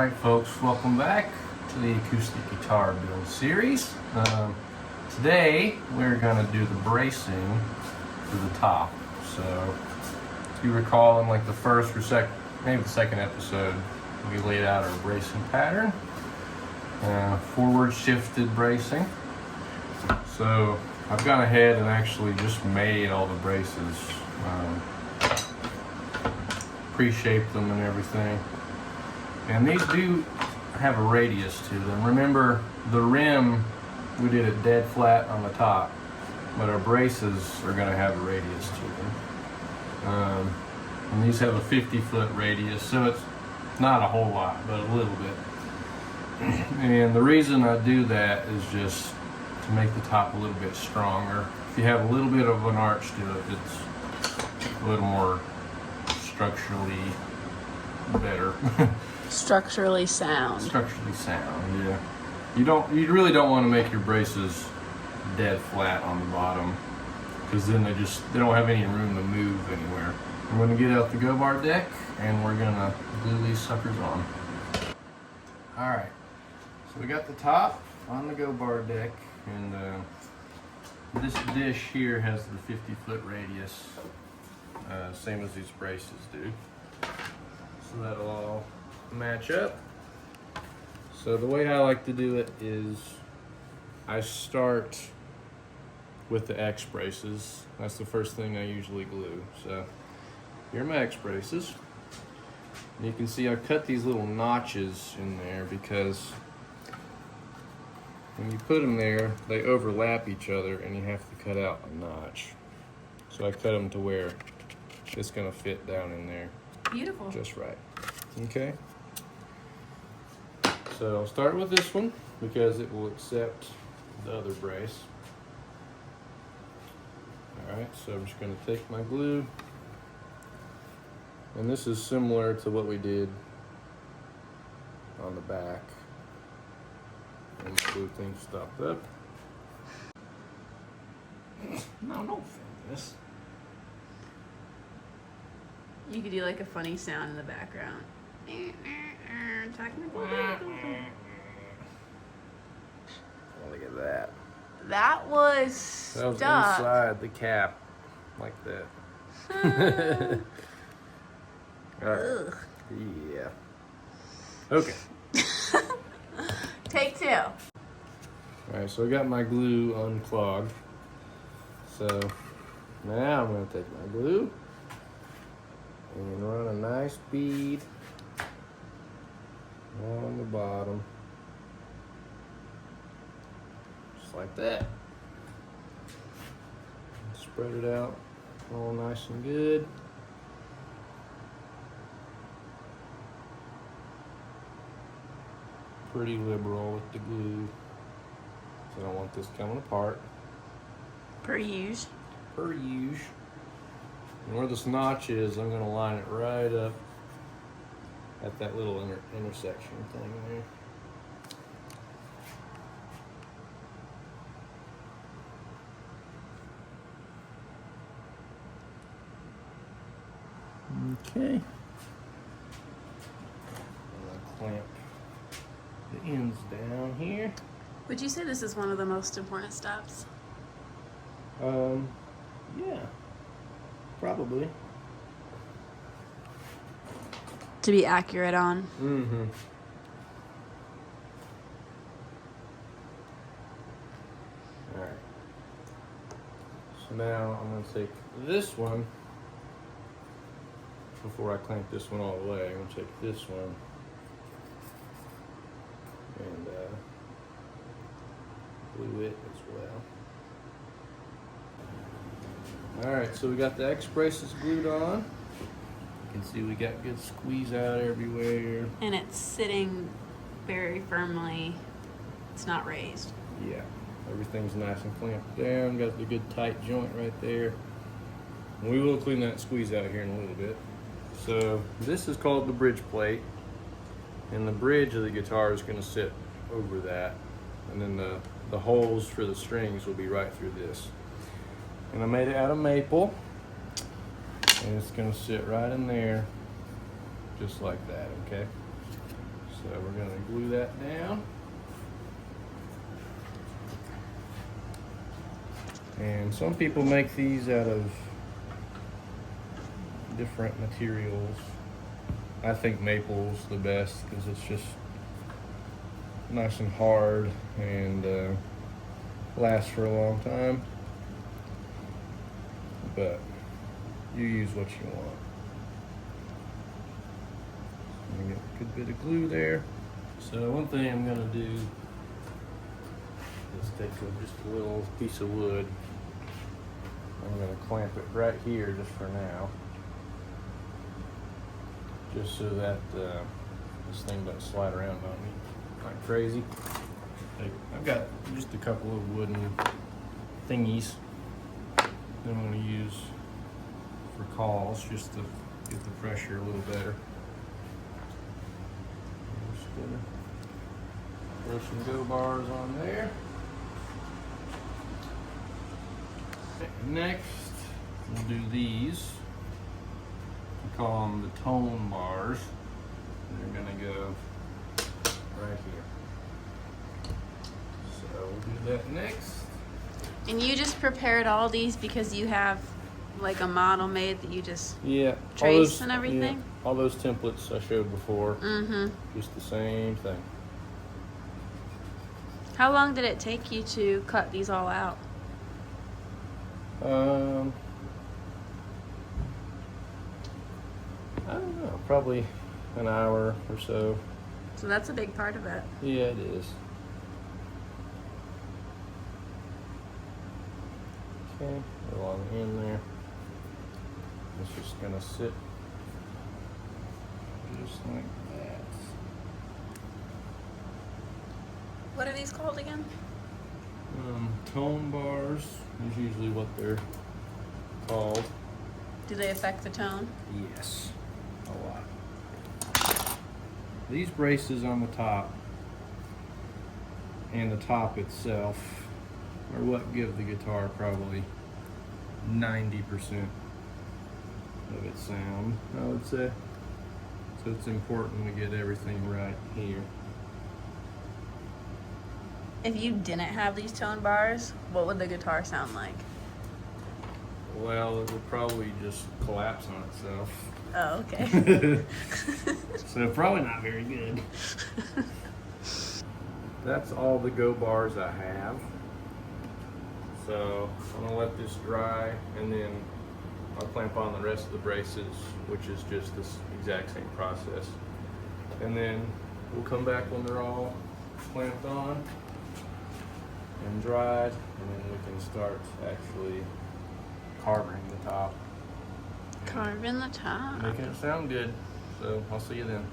Alright folks, welcome back to the acoustic guitar build series. Today we're going to do the bracing for the top. So if you recall in like the first or second, maybe the second episode, we laid out our bracing pattern. Forward shifted bracing. So I've gone ahead and actually just made all the braces, pre-shaped them and everything. And these do have a radius to them. Remember, the rim, we did it dead flat on the top, but our braces are going to have a radius to them. And these have a 50-foot radius, so it's not a whole lot, but a little bit. And the reason I do that is just to make the top a little bit stronger. If you have a little bit of an arch to it, it's a little more structurally better. Structurally sound. Structurally sound, yeah. You really don't want to make your braces dead flat on the bottom, because then they don't have any room to move anywhere. We're going to get out the go bar deck and we're going to glue these suckers on. Alright, so we got the top on the go bar deck, and this dish here has the 50-foot radius, same as these braces do. So that'll all match up. So the way I like to do it is I start with the X braces. That's the first thing I usually glue. So here are my X braces. And you can see I cut these little notches in there because when you put them there, they overlap each other and you have to cut out a notch. So I cut them to where it's gonna fit down in there. Beautiful. Just right. Okay. So I'll start with this one because it will accept the other brace. Alright, so I'm just going to take my glue, and this is similar to what we did on the back. And glue things stopped up. No, don't film this. You could do like a funny sound in the background. Technical. Look at that. That was stuck. That was inside the cap, like that. Alright. Yeah. Okay. Take two. Alright, so I got my glue unclogged. So now I'm going to take my glue and run a nice bead on the bottom, just like that. Spread it out all nice and good. Pretty liberal with the glue, so I don't want this coming apart. Per use. Per use. And where this notch is, I'm going to line it right up at that little intersection thing there. Okay. I'll clamp the ends down here. Would you say this is one of the most important steps? Yeah, probably. To be accurate on. Mm-hmm. Alright. So now I'm going to take this one, before I clamp this one all the way, I'm going to take this one and glue it as well. Alright, so we got the X braces glued on. You can see we got good squeeze out everywhere. And it's sitting very firmly. It's not raised. Yeah, everything's nice and clamped down. Got the good tight joint right there. And we will clean that squeeze out here in a little bit. So this is called the bridge plate. And the bridge of the guitar is going to sit over that. And then the holes for the strings will be right through this. And I made it out of maple. And it's going to sit right in there, just like that, okay? So we're going to glue that down. And some people make these out of different materials. I think maple's the best because it's just nice and hard and lasts for a long time. But you use what you want. I'm gonna get a good bit of glue there. So one thing I'm gonna do is take just a little piece of wood. I'm gonna clamp it right here just for now. Just so that this thing doesn't slide around on me like crazy. I've got just a couple of wooden thingies that I'm going to use for calls just to get the pressure a little better. I'm just going to throw some go bars on there. Next, we'll do these. We call them the tone bars. They're going to go right here. So we'll do that next. And you just prepared all these because you have like a model made that you just trace and everything? Yeah, all those templates I showed before. Mm-hmm. Just the same thing. How long did it take you to cut these all out? I don't know, probably an hour or so. So that's a big part of it. Yeah, it is. Okay, along the end there. It's just gonna sit just like that. What are these called again? Tone bars is usually what they're called. Do they affect the tone? Yes, a lot. These braces on the top and the top itself are what give the guitar probably 90% of its sound, I would say. So it's important to get everything right here. If you didn't have these tone bars, what would the guitar sound like? Well, it would probably just collapse on itself. Oh, okay. So probably not very good. That's all the go bars I have. So I'm gonna let this dry and then I'll clamp on the rest of the braces, which is just this exact same process. And then we'll come back when they're all clamped on and dried, and then we can start actually carving the top. Carving the top. Making it sound good. So I'll see you then.